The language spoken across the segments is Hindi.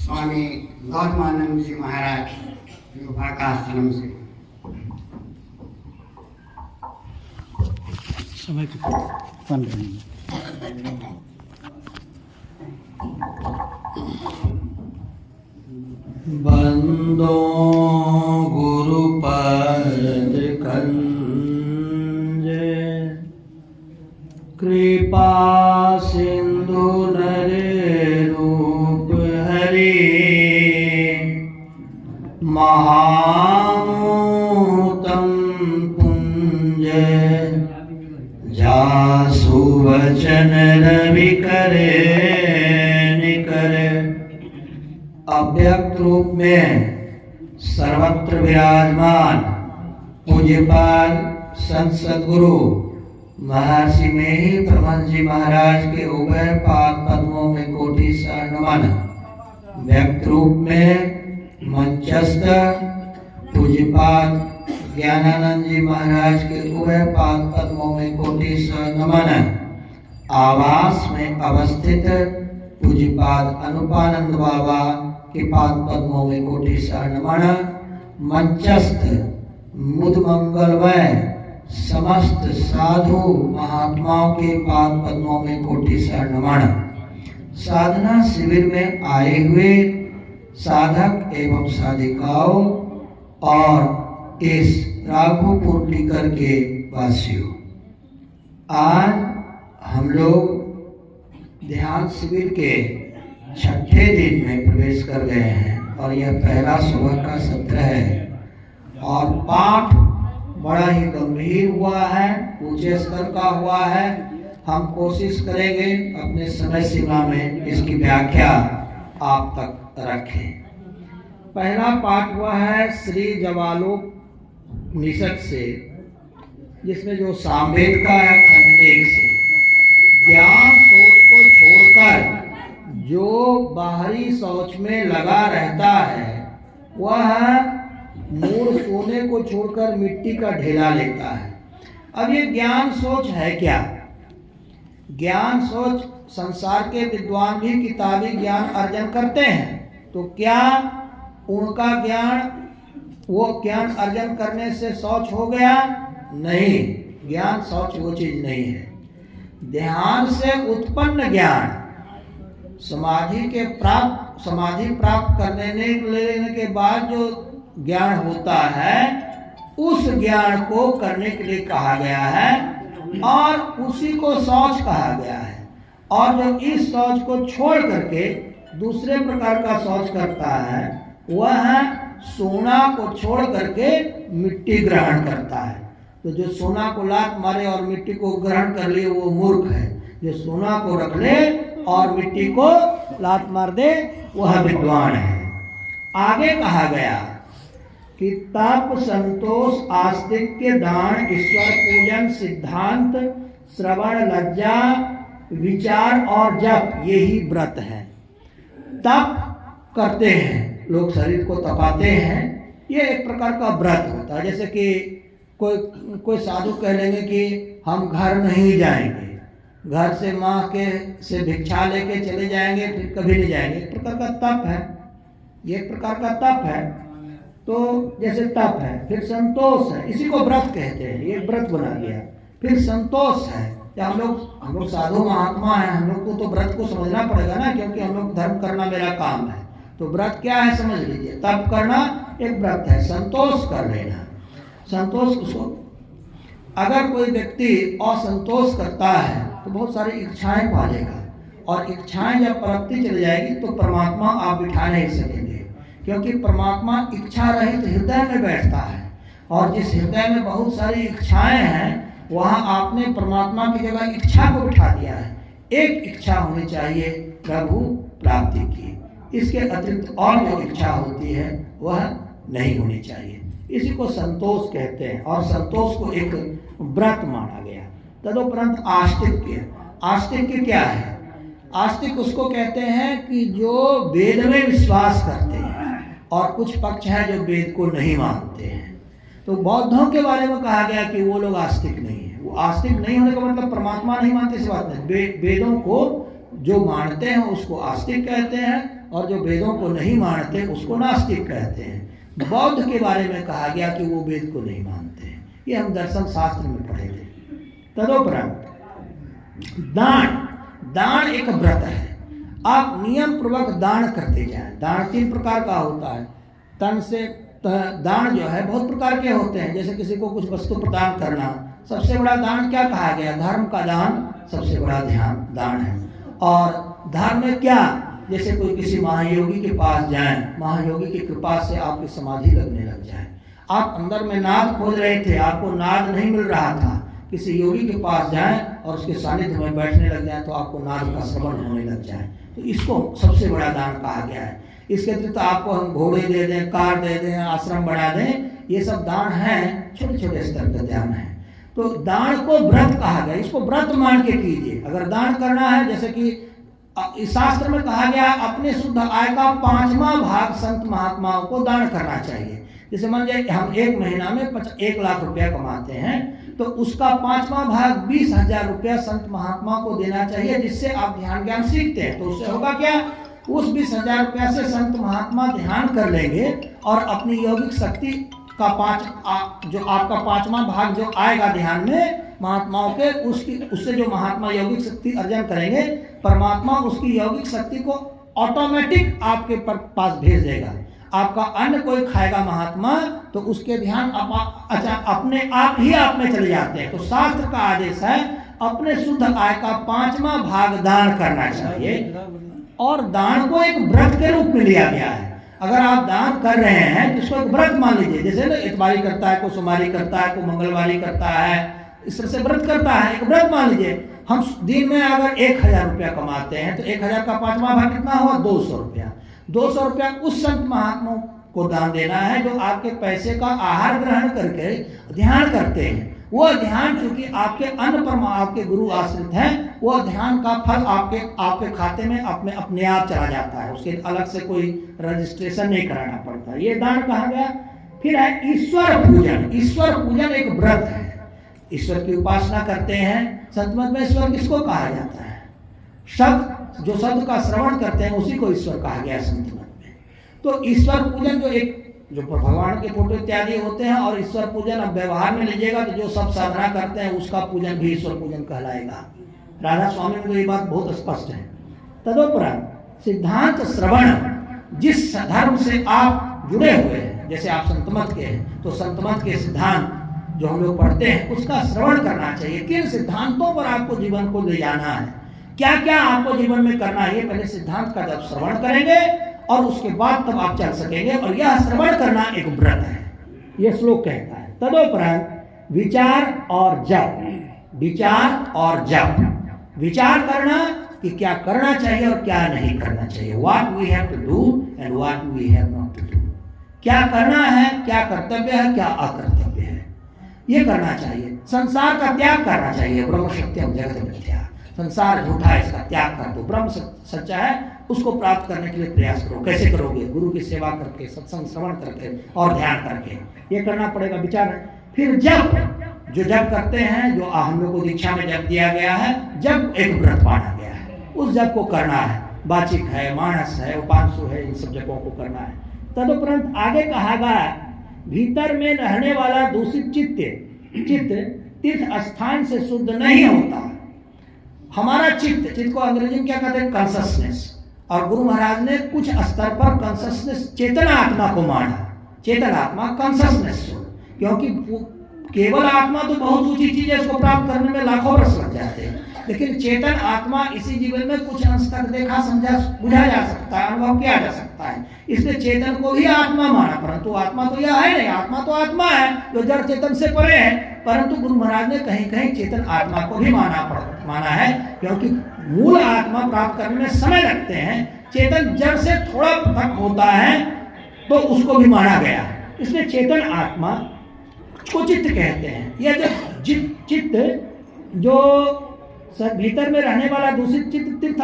स्वामी गौतमानंद जी महाराज योगा का आश्रम से समय के 15 मिनट। बंदो गुरु पद कंजे कृपा सिंधु नरे रूप हरि महामूतम पुंज जासु वचन रवि करे निकर। अव्यक्त रूप में सर्वत्र विराजमान पूज्यपाद संत सद्गुरु महर्षि में ही ब्रह्मन जी महाराज के उभय पाद पद्मों में कोटि नमन। व्यक्त रूप में मंचस्थ पूज्यपाद ज्ञानानंद जी महाराज के उभय पाद पद्मों में कोटि नमन। आवास में अवस्थित पूज्यपाद अनुपानंद बाबा के पाद पद्मों में कोटि नमन। मंचस्थ मुद मंगलमय समस्त साधु महात्माओं के पाद पद्मों में कोटि नमन। साधना शिविर में आए हुए साधक एवं साधिकाओं और इस राघोपुर टीकर के वासियों, आज हम लोग ध्यान शिविर के छठे दिन में प्रवेश कर गए हैं और यह पहला सुबह का सत्र है और पाठ बड़ा ही गंभीर हुआ है, ऊंचे स्तर का हुआ है। हम कोशिश करेंगे अपने समय सीमा में इसकी व्याख्या आप तक रखें। पहला पाठ हुआ है श्री जवालोपनिषद से, जिसमें जो सामवेद का है खंड 1 से। ज्ञान सोच को छोड़कर जो बाहरी सोच में लगा रहता है वह मूल सोने को छोड़कर मिट्टी का ढेला लेता है। अब ये ज्ञान सोच है क्या? ज्ञान सोच संसार के विद्वान भी किताबी ज्ञान अर्जन करते हैं, तो क्या उनका ज्ञान वो ज्ञान अर्जन करने से सोच हो गया? नहीं, ज्ञान सोच वो चीज नहीं है। ध्यान से उत्पन्न ज्ञान समाधि प्राप्त करने के बाद जो ज्ञान होता है उस ज्ञान को करने के लिए कहा गया है और उसी को सोच कहा गया है। और जो इस सोच को छोड़ करके दूसरे प्रकार का सोच करता है वह सोना को छोड़ करके मिट्टी ग्रहण करता है। तो जो सोना को लात मारे और मिट्टी को ग्रहण कर ले वो मूर्ख है। जो सोना को रख ले और मिट्टी को लात मार दे वह विद्वान है। आगे कहा गया कि तप, संतोष, आस्तिक्य, दान, ईश्वर पूजन, सिद्धांत, श्रवण, लज्जा, विचार और जप, यही व्रत है। तप करते हैं लोग, शरीर को तपाते हैं, ये एक प्रकार का व्रत होता है। जैसे कि कोई साधु कह लेंगे कि हम घर नहीं जाएंगे, घर से माँ के से भिक्षा लेके चले जाएंगे फिर कभी नहीं जाएंगे, एक प्रकार का तप है। ये एक प्रकार का तप है। तो जैसे तप है, फिर संतोष है, इसी को व्रत कहते हैं, ये व्रत बना गया। फिर संतोष है, हम लोग साधु महात्मा हैं, हम लोग को तो व्रत को समझना पड़ेगा ना, क्योंकि हम लोग धर्म करना मेरा काम है। तो व्रत क्या है समझ लीजिए, तप करना एक व्रत है। संतोष कर लेना, संतोष उसको, अगर कोई व्यक्ति असंतोष करता है तो बहुत सारी इच्छाएं पालेगा और इच्छाएं जब पलटती चली जाएगी तो परमात्मा आप बिठा नहीं सकेंगे, क्योंकि परमात्मा इच्छा रहित हृदय में बैठता है। और जिस हृदय में बहुत सारी इच्छाएं हैं वहां आपने परमात्मा की जगह इच्छा को बिठा दिया है। एक इच्छा होनी चाहिए प्रभु प्राप्ति की, इसके अतिरिक्त और जो इच्छा होती है वह नहीं होनी चाहिए। इसी को संतोष कहते हैं और संतोष को एक व्रत माना गया। तदुपरांत आस्तिक्य, आस्तिक्य क्या है? आस्तिक उसको कहते हैं कि जो वेद में विश्वास करते हैं, और कुछ पक्ष है जो वेद को नहीं मानते हैं। तो बौद्धों के बारे में कहा गया कि वो लोग आस्तिक नहीं है। वो आस्तिक नहीं होने का मतलब परमात्मा नहीं मानते, इस बात नहीं। वेदों को जो मानते हैं उसको आस्तिक कहते हैं और जो वेदों को नहीं मानते उसको नास्तिक कहते हैं। बौद्ध के बारे में कहा गया कि वो वेद को नहीं मानते हैं। ये हम दर्शन शास्त्र में पढ़े थे। तदोपरांत दान एक व्रत है। आप नियम पूर्वक दान करते जाएं। दान 3 प्रकार का होता है। तन से दान जो है बहुत प्रकार के होते हैं। जैसे किसी को कुछ वस्तु प्रदान करना, सबसे बड़ा दान क्या कहा गया? धर्म का दान सबसे बड़ा दान है। और धर्म में क्या? जैसे कोई किसी महायोगी के पास जाए, महायोगी की कृपा से आपकी समाधि लगने लग जाए। आप अंदर में नाद खोज रहे थे, आपको नाद नहीं मिल रहा था, किसी योगी के पास जाएं और उसके सानिध्य में बैठने लग जाएं तो आपको नाद का श्रवण होने लग जाए, तो इसको सबसे बड़ा दान कहा गया है। इसके अतिरिक्त आपको हम घोड़े दे दें, कार दे दें, आश्रम बना दें, ये सब दान हैं, छोटे छोटे स्तर पर दान है। तो दान को व्रत कहा गया। इसको व्रत मान के कीजिए। अगर दान करना है, जैसे कि इस शास्त्र में कहा गया अपने शुद्ध आय का 5वां भाग संत महात्माओं को दान करना चाहिए। जैसे मान लीजिए हम 1 महीना में 1 लाख रुपया कमाते हैं, तो उसका 5वां भाग 20,000 रुपया संत महात्मा को देना चाहिए, जिससे आप ध्यान ज्ञान सीखते हैं। तो उससे होगा क्या? उस 20,000 रुपया से संत महात्मा ध्यान कर लेंगे और अपनी यौगिक शक्ति का जो आपका 5वां भाग जो आएगा ध्यान में महात्माओं के, उससे जो महात्मा यौगिक शक्ति अर्जन करेंगे, परमात्मा उसकी यौगिक शक्ति को ऑटोमेटिक आपके पास भेज देगा। आपका अन्न कोई खाएगा महात्मा, तो उसके ध्यान अपने आप ही आप में चले जाते हैं। तो शास्त्र का आदेश है अपने शुद्ध आय का 5वां भाग दान करना चाहिए। और दान को एक व्रत के रूप में लिया गया है। अगर आप दान कर रहे हैं तो इसको एक व्रत मान लीजिए। जैसे ना इतवारी करता है, कोई सोमवारी करता है, कोई मंगलवारी करता है, इस तरह से व्रत करता है, एक व्रत मान लीजिए। हम दिन में अगर 1,000 रुपया कमाते हैं तो 1,000 का 5वां भाग कितना हुआ? 200 रुपया। 200 रुपया उस संत महात्मा को दान देना है जो आपके पैसे का आहार ग्रहण करके ध्यान करते हैं। वो ध्यान चूंकि आपके अन्न पर आपके गुरु आश्रित हैं, वो ध्यान का फल आपके खाते में अपने आप चला जाता है। उसके अलग से कोई रजिस्ट्रेशन नहीं कराना पड़ता। ये दान कहा गया। फिर है ईश्वर पूजन। ईश्वर पूजन एक व्रत है। ईश्वर की उपासना करते हैं। संत मत में ईश्वर किसको कहा जाता है? जो शब्द का श्रवण करते हैं उसी को ईश्वर कहा गया संत मत में। तो ईश्वर पूजन जो भगवान के फोटो इत्यादि होते हैं, और ईश्वर पूजन अब व्यवहार में लीजिएगा तो जो सब साधना करते हैं उसका पूजन भी ईश्वर पूजन कहलाएगा। राधा स्वामी में तो ये बात बहुत स्पष्ट है। तदोपरांत सिद्धांत श्रवण। जिस धर्म से आप जुड़े हुए हैं, जैसे आप संतमत के हैं तो संतमत के सिद्धांत जो हम लोग पढ़ते हैं उसका श्रवण करना चाहिए। किन सिद्धांतों पर आपको जीवन को ले जाना है, क्या क्या आपको जीवन में करना है, पहले सिद्धांत का जब श्रवण करेंगे और उसके बाद तब आप चल सकेंगे। और यह श्रवण करना एक व्रत है, यह श्लोक कहता है। तदोपरांत विचार और जप। विचार और जप। विचार करना कि क्या करना चाहिए और क्या नहीं करना चाहिए। What we have to do and what we have not to do. क्या करना है, क्या कर्तव्य है, क्या अकर्तव्य है, ये करना चाहिए। संसार का त्याग करना चाहिए। ब्रह्म सत्यम जगत मिथ्या। संसार झूठा है, इसका त्याग कर दो। ब्रह्म सच्चा है, उसको प्राप्त करने के लिए प्रयास करो। कैसे करोगे? गुरु की सेवा करके, सत्संग श्रवण करके और ध्यान करके, ये करना पड़ेगा। विचार। फिर जप। जो जप करते हैं, जो हम लोग को दीक्षा में जप दिया गया है, जप एक व्रत माना गया है, उस जप को करना है। वाचिक है, मानस है, उपांशु है, इन सब जपों को करना है। तदुपरांत आगे कहा गया भीतर में रहने वाला दूषित चित्त तीर्थ स्थान से शुद्ध नहीं होता। हमारा चित्त को अंग्रेजी में क्या कहते हैं? कॉन्शसनेस। और गुरु महाराज ने कुछ स्तर पर कॉन्शसनेस, चेतन आत्मा को माना। चेतन आत्मा, कॉन्शसनेस, क्योंकि केवल आत्मा तो बहुत ऊंची चीज है, इसको प्राप्त करने में लाखों वर्ष लग जाते हैं। लेकिन चेतन आत्मा इसी जीवन में कुछ अंश तक देखा, समझा, बुझा जा सकता है, अनुभव किया जा सकता है। इसलिए चेतन को ही आत्मा माना। परंतु आत्मा तो यह है नहीं, आत्मा तो आत्मा है जो जड़ चेतन से परे है। परंतु गुरु महाराज ने कहीं कहीं चेतन आत्मा को भी माना है, क्योंकि मूल आत्मा प्राप्त करने में समय लगते हैं। चेतन जड़ से थोड़ा पृथक होता है तो उसको भी माना गया। इसलिए चेतन आत्मा को चित्त कहते हैं। यह जो चित्त जो भीतर में रहने वाला दूषित चित्त तीर्थ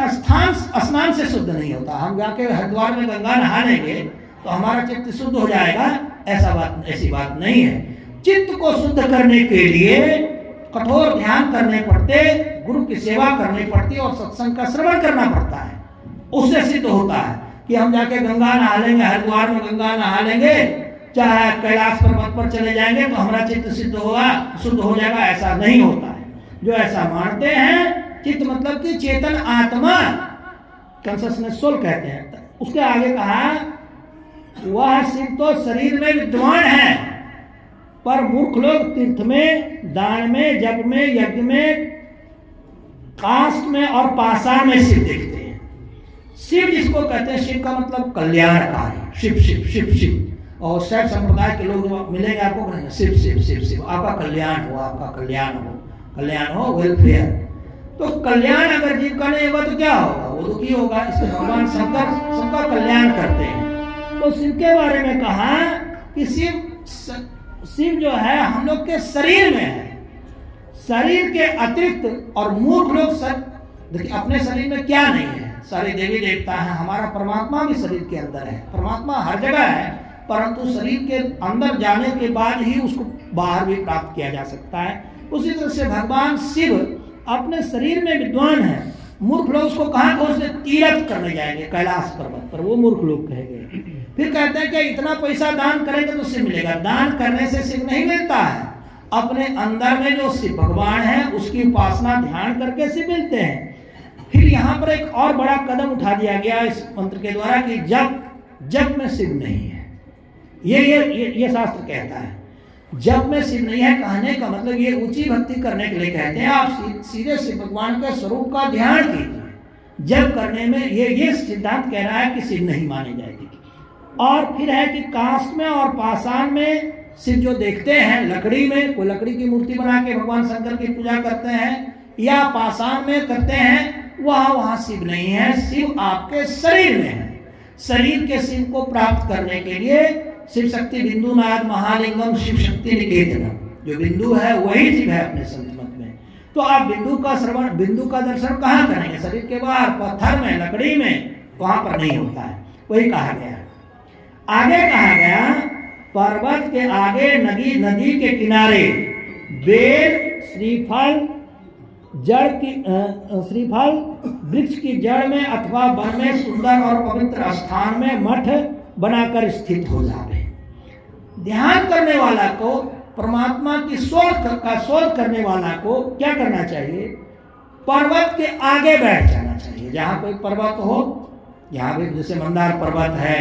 स्नान से शुद्ध नहीं होता। हम जाके हरिद्वार में गंगा नहा लेंगे तो हमारा चित्त शुद्ध हो जाएगा, ऐसी बात नहीं है। चित्त को शुद्ध करने के लिए कठोर ध्यान करने पड़ते, गुरु की सेवा करनी पड़ती और सत्संग का श्रवण करना पड़ता है, उससे सिद्ध होता है। कि हम जाके गंगा नहा लेंगे, हरिद्वार में गंगा नहा लेंगे, चाहे कैलाश पर्वत पर चले जाएंगे तो हमारा चित्त सिद्ध होगा, शुद्ध हो जाएगा, ऐसा नहीं होता है। जो ऐसा मानते हैं, चित्त मतलब कि चेतन आत्मा, कॉन्शसनेस सोल कहते हैं। उसके आगे कहा वह शिव तो शरीर में विद्वान है, पर मूर्ख लोग तीर्थ में, दान में, जप में, यज्ञ में, काष्ठ में और पाषाण में शिव देखते हैं। शिव जिसको कहते हैं, शिव का मतलब कल्याणकारी, शिव शिव शिव शिव। और शैव संप्रदाय के लोग मिलेंगे आपको, कहेंगे शिव शिव शिव शिव, आपका कल्याण हो, आपका कल्याण हो, कल्याण हो, वेलफेयर। तो कल्याण अगर जीव का नहीं होगा तो क्या होगा, वो दुखी होगा। इसलिए भगवान शंकर सबका कल्याण करते हैं। तो शिव के बारे में कहा कि शिव जो है हम लोग के शरीर में है, शरीर के अतिरिक्त। और मूर्ख लोग देखिए अपने शरीर में क्या नहीं है, सारे देवी देवता हैं, हमारा परमात्मा भी शरीर के अंदर है, परमात्मा हर जगह है, परंतु शरीर के अंदर जाने के बाद ही उसको बाहर भी प्राप्त किया जा सकता है। उसी तरह से भगवान शिव अपने शरीर में विद्वान है। मूर्ख लोग उसको कहाँ खोजते, तीर्थ करने जाएंगे कैलाश पर्वत पर, वो मूर्ख लोग कहेंगे। फिर कहते हैं कि इतना पैसा दान करेंगे तो शिव मिलेगा। दान करने से शिव नहीं मिलता है, अपने अंदर में जो शिव भगवान है उसकी उपासना ध्यान करके शिव मिलते हैं। फिर यहाँ पर एक और बड़ा कदम उठा दिया गया इस मंत्र के द्वारा कि जप में शिव नहीं है। ये शास्त्र कहता है, जप में शिव नहीं है। कहने का मतलब ये ऊंची भक्ति करने के लिए कहते हैं, आप सीधे शिव भगवान के स्वरूप का ध्यान कीजिए। जप करने में ये सिद्धांत कह रहा है कि शिव नहीं मानी जाएगी। और फिर है कि काष्ठ में और पाषाण में शिव जो देखते हैं, लकड़ी में कोई लकड़ी की मूर्ति बना के भगवान शंकर की पूजा करते हैं या पाषाण में करते हैं, वहां शिव नहीं है। शिव आपके शरीर में है। शरीर के शिव को प्राप्त करने के लिए शिव शक्ति बिंदु नाद महालिंगम शिव शक्ति निकेतनम, जो बिंदु है वही शिव है अपने संत मत में। तो आप बिंदु का श्रवण, बिंदु का दर्शन कहाँ करेंगे, शरीर के बाहर, पत्थर में, लकड़ी में, वहां पर नहीं होता है। वही कहा गया। आगे कहा गया पर्वत के आगे नदी के किनारे बेल श्रीफल श्रीफल वृक्ष की जड़ में अथवा वन में सुंदर और पवित्र स्थान में मठ बनाकर स्थित हो जावे। ध्यान करने वाला को, परमात्मा की शोध करने वाला को क्या करना चाहिए, पर्वत के आगे बैठ जाना चाहिए। जहाँ कोई पर्वत हो, यहाँ भी जैसे मंदार पर्वत है,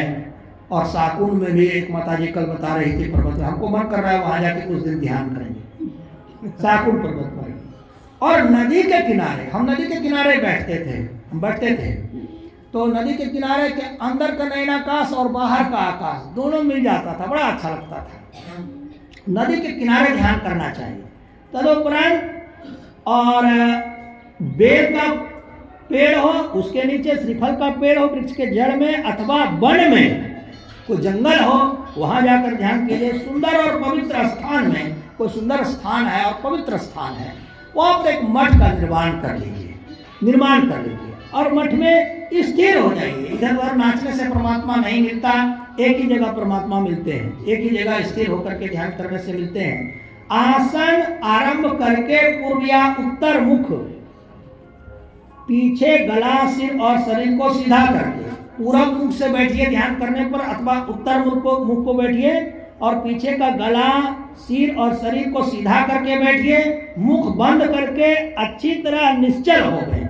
और साकुन में भी एक माता जी कल बता रही थी पर्वत, हमको मन कर रहा है वहां जाके कुछ दिन ध्यान करेंगे साकुन पर्वत पर। और नदी के किनारे, हम नदी के किनारे बैठते थे, तो नदी के किनारे के अंदर का नयनाकाश और बाहर का आकाश दोनों मिल जाता था, बड़ा अच्छा लगता था। नदी के किनारे ध्यान करना चाहिए। तदुपरांत और बेल का पेड़ हो, उसके नीचे श्रीफल का पेड़ हो वृक्ष के जड़ में, अथवा वन में कोई जंगल हो, वहां जाकर ध्यान कीजिए। सुंदर और पवित्र स्थान में, कोई सुंदर स्थान है और पवित्र स्थान है, वहां पर एक मठ का निर्माण कर लीजिए और मठ में स्थिर हो जाइए। इधर उधर नाचने से परमात्मा नहीं मिलता, एक ही जगह परमात्मा मिलते हैं, एक ही जगह स्थिर होकर के ध्यान करने से मिलते हैं। आसन आरंभ करके पूर्व या उत्तर मुख, पीछे गला, सिर और शरीर को सीधा करके, पूरब मुख से बैठिए ध्यान करने पर, अथवा उत्तर मुख को बैठिए और पीछे का गला, सिर और शरीर को सीधा करके बैठिए। मुख बंद करके अच्छी तरह निश्चल हो गए।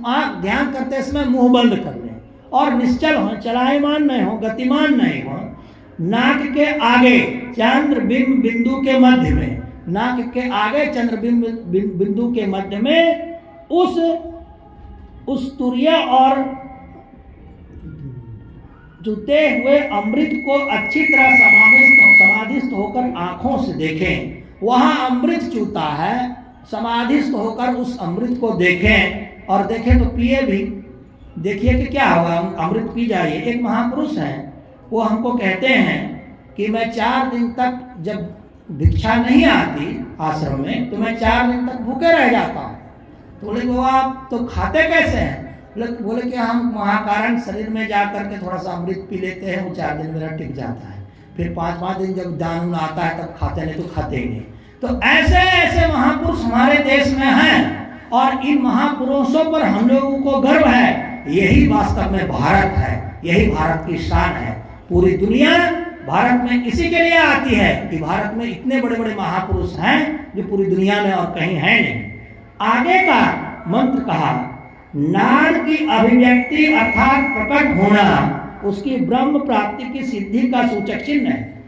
आंख ध्यान करते समय मुंह बंद कर लें और निश्चल हो, चलायमान नहीं हो, गतिमान नहीं हो। नाक के आगे चंद्रबिंब बिंदु के मध्य में, नाक के आगे चंद्रबिंब बिंदु के मध्य में उस तुर्य और जुते हुए अमृत को अच्छी तरह समाधिस्थ होकर आंखों से देखें। वहां अमृत चूता है, समाधिस्थ होकर उस अमृत को देखें और देखें तो पिए भी। देखिए कि क्या होगा, अमृत पी जाइए। एक महापुरुष हैं, वो हमको कहते हैं कि मैं 4 दिन तक, जब भिक्षा नहीं आती आश्रम में, तो मैं 4 दिन तक भूखे रह जाता हूँ। तो बोले वो आप तो खाते कैसे हैं? बोले कि हम महाकारण शरीर में जा करके थोड़ा सा अमृत पी लेते हैं, वो 4 दिन मेरा टिक जाता है, फिर 5-5 दिन जब दान आता है तब खाते, नहीं तो खाते ही नहीं। तो ऐसे ऐसे महापुरुष हमारे देश में हैं और इन महापुरुषों पर हम लोगों को गर्व है। यही वास्तव में भारत है। यही भारत की शान है। पूरी दुनिया भारत में इसी के लिए आती है कि भारत में इतने बड़े बड़े महापुरुष हैं जो पूरी दुनिया में और कहीं है नहीं। आगे का मंत्र कहा, नाद की अभिव्यक्ति अर्थात प्रकट होना उसकी ब्रह्म प्राप्ति की सिद्धि का सूचक चिन्ह है।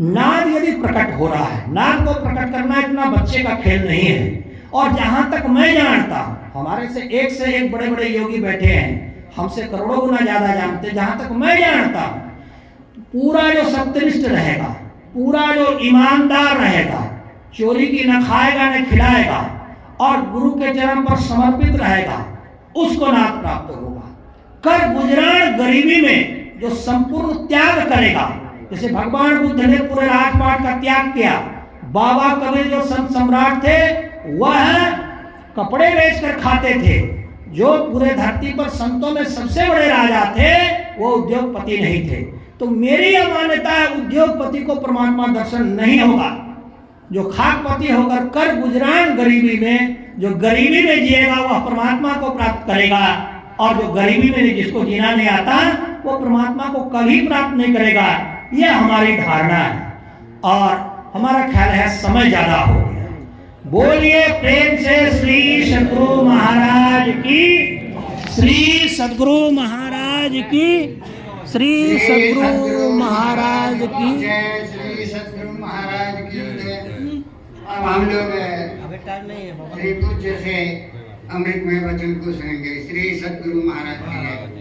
नाद यदि प्रकट हो रहा है, नाद को प्रकट करना इतना बच्चे का खेल नहीं है। और जहां तक मैं जानता हूं, हमारे से एक बड़े बड़े योगी बैठे हैं, हमसे करोड़ों गुना ज्यादा जानते। जहां तक मैं जानता हूं, पूरा जो सत्यनिष्ठ रहेगा, पूरा जो ईमानदार रहेगा, चोरी की न खाएगा न खिलाएगा और गुरु के चरण पर समर्पित रहेगा, उसको नाद प्राप्त होगा। कर गुजरान गरीबी में जो संपूर्ण त्याग करेगा, जैसे भगवान बुद्ध ने पूरे राजपाट का त्याग किया। बाबा कबीर जो संत सम्राट थे वह कपड़े बेचकर खाते थे। जो पूरे धरती पर संतों में सबसे बड़े राजा थे वो उद्योगपति नहीं थे। तो मेरी यह मान्यता है, उद्योगपति को परमात्मा दर्शन नहीं होगा। जो खाकपति होकर कर गुजरान गरीबी में, जो गरीबी में जिएगा वह परमात्मा को प्राप्त करेगा। और जो गरीबी में जिसको जीना नहीं आता वो परमात्मा को कभी प्राप्त नहीं करेगा। यह हमारी धारणा है और हमारा ख्याल है समय ज्यादा हो गया। बोलिए प्रेम से श्री सद्गुरु महाराज की, श्री सद्गुरु महाराज की, श्री सद्गुरु महाराज की जय, श्री सद्गुरु महाराज की जय। अब हम लोग श्री पूज्य से अमृतमय वचन को सुनेंगे। श्री सद्गुरु महाराज की जय।